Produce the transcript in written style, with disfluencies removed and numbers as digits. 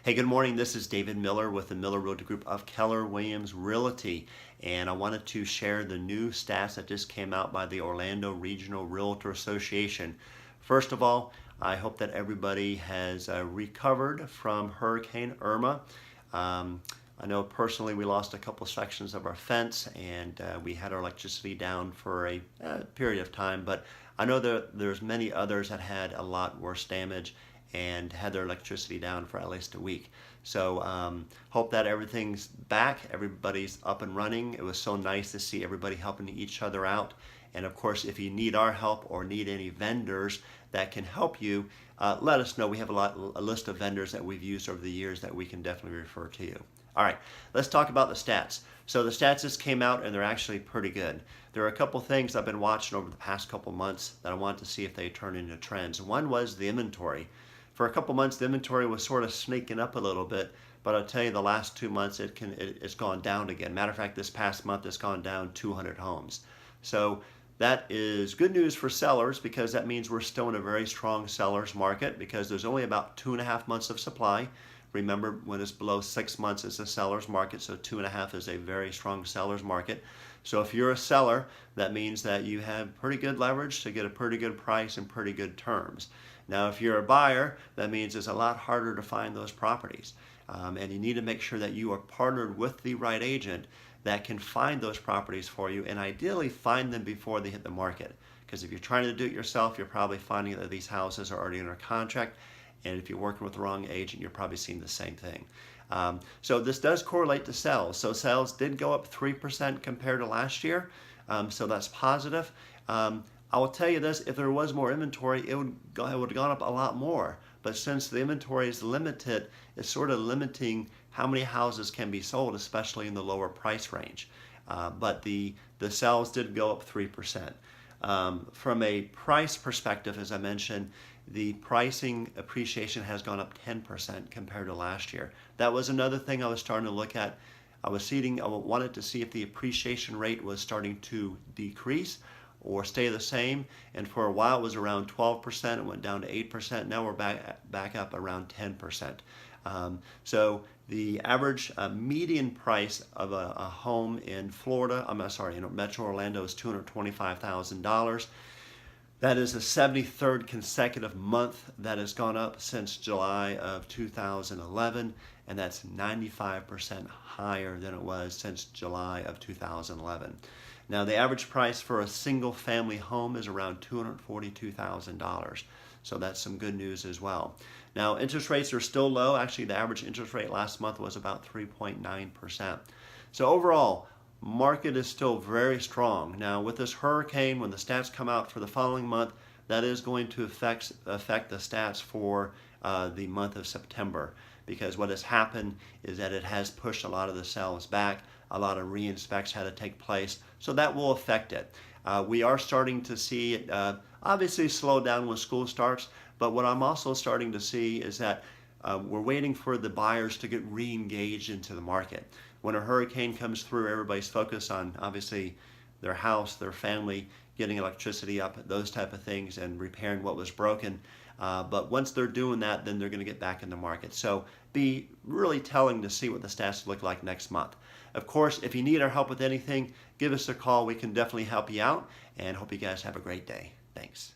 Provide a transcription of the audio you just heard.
Hey, good morning. This is David Miller with the Miller Realty Group of Keller Williams Realty. And I wanted to share the new stats that just came out by the Orlando Regional Realtor Association. First of all, I hope that everybody has recovered from Hurricane Irma. I know personally we lost a couple sections of our fence and we had our electricity down for a period of time, but I know that there's many others that had a lot worse damage and had their electricity down for at least a week. So hope that everything's back, everybody's up and running. It was so nice to see everybody helping each other out. And of course, if you need our help or need any vendors that can help you, let us know. We have a list of vendors that we've used over the years that we can definitely refer to you. All right, let's talk about the stats. So the stats just came out and they're actually pretty good. There are a couple things I've been watching over the past couple months that I want to see if they turn into trends. One was the inventory. For a couple months, the inventory was sort of sneaking up a little bit, but I'll tell you the last 2 months it's gone down again. Matter of fact, this past month it's gone down 200 homes. So that is good news for sellers because that means we're still in a very strong seller's market because there's only about 2.5 months of supply. Remember, when it's below 6 months, it's a seller's market, so 2.5 is a very strong seller's market. So if you're a seller, that means that you have pretty good leverage to get a pretty good price and pretty good terms. Now, if you're a buyer, that means it's a lot harder to find those properties. And you need to make sure that you are partnered with the right agent that can find those properties for you and ideally find them before they hit the market. Because if you're trying to do it yourself, you're probably finding that these houses are already under contract. And if you're working with the wrong agent, you're probably seeing the same thing. So this does correlate to sales. So sales did go up 3% compared to last year. So that's positive. I will tell you this, if there was more inventory, it would have gone up a lot more. But since the inventory is limited, it's sort of limiting how many houses can be sold, especially in the lower price range. But the sales did go up 3%. From a price perspective, as I mentioned, the pricing appreciation has gone up 10% compared to last year. That was another thing I was starting to look at. I wanted to see if the appreciation rate was starting to decrease or stay the same. And for a while it was around 12%, it went down to 8%. Now we're back up around 10%. So the average median price of a home in Florida, in Metro Orlando is $225,000. That is the 73rd consecutive month that has gone up since July of 2011, and that's 95% higher than it was since July of 2011. Now, the average price for a single family home is around $242,000. So that's some good news as well. Now, interest rates are still low. Actually, the average interest rate last month was about 3.9%. So overall, market is still very strong. Now, with this hurricane, when the stats come out for the following month, that is going to affect the stats for the month of September, because what has happened is that it has pushed a lot of the sales back. A lot of re-inspects had to take place, so that will affect it. We are starting to see it obviously slow down when school starts, but what I'm also starting to see is that we're waiting for the buyers to get re-engaged into the market. When a hurricane comes through, everybody's focused on obviously their house, their family, getting electricity up, those type of things, and repairing what was broken. But once they're doing that, then they're going to get back in the market. So be really telling to see what the stats look like next month. Of course, if you need our help with anything, give us a call. We can definitely help you out, and hope you guys have a great day. Thanks.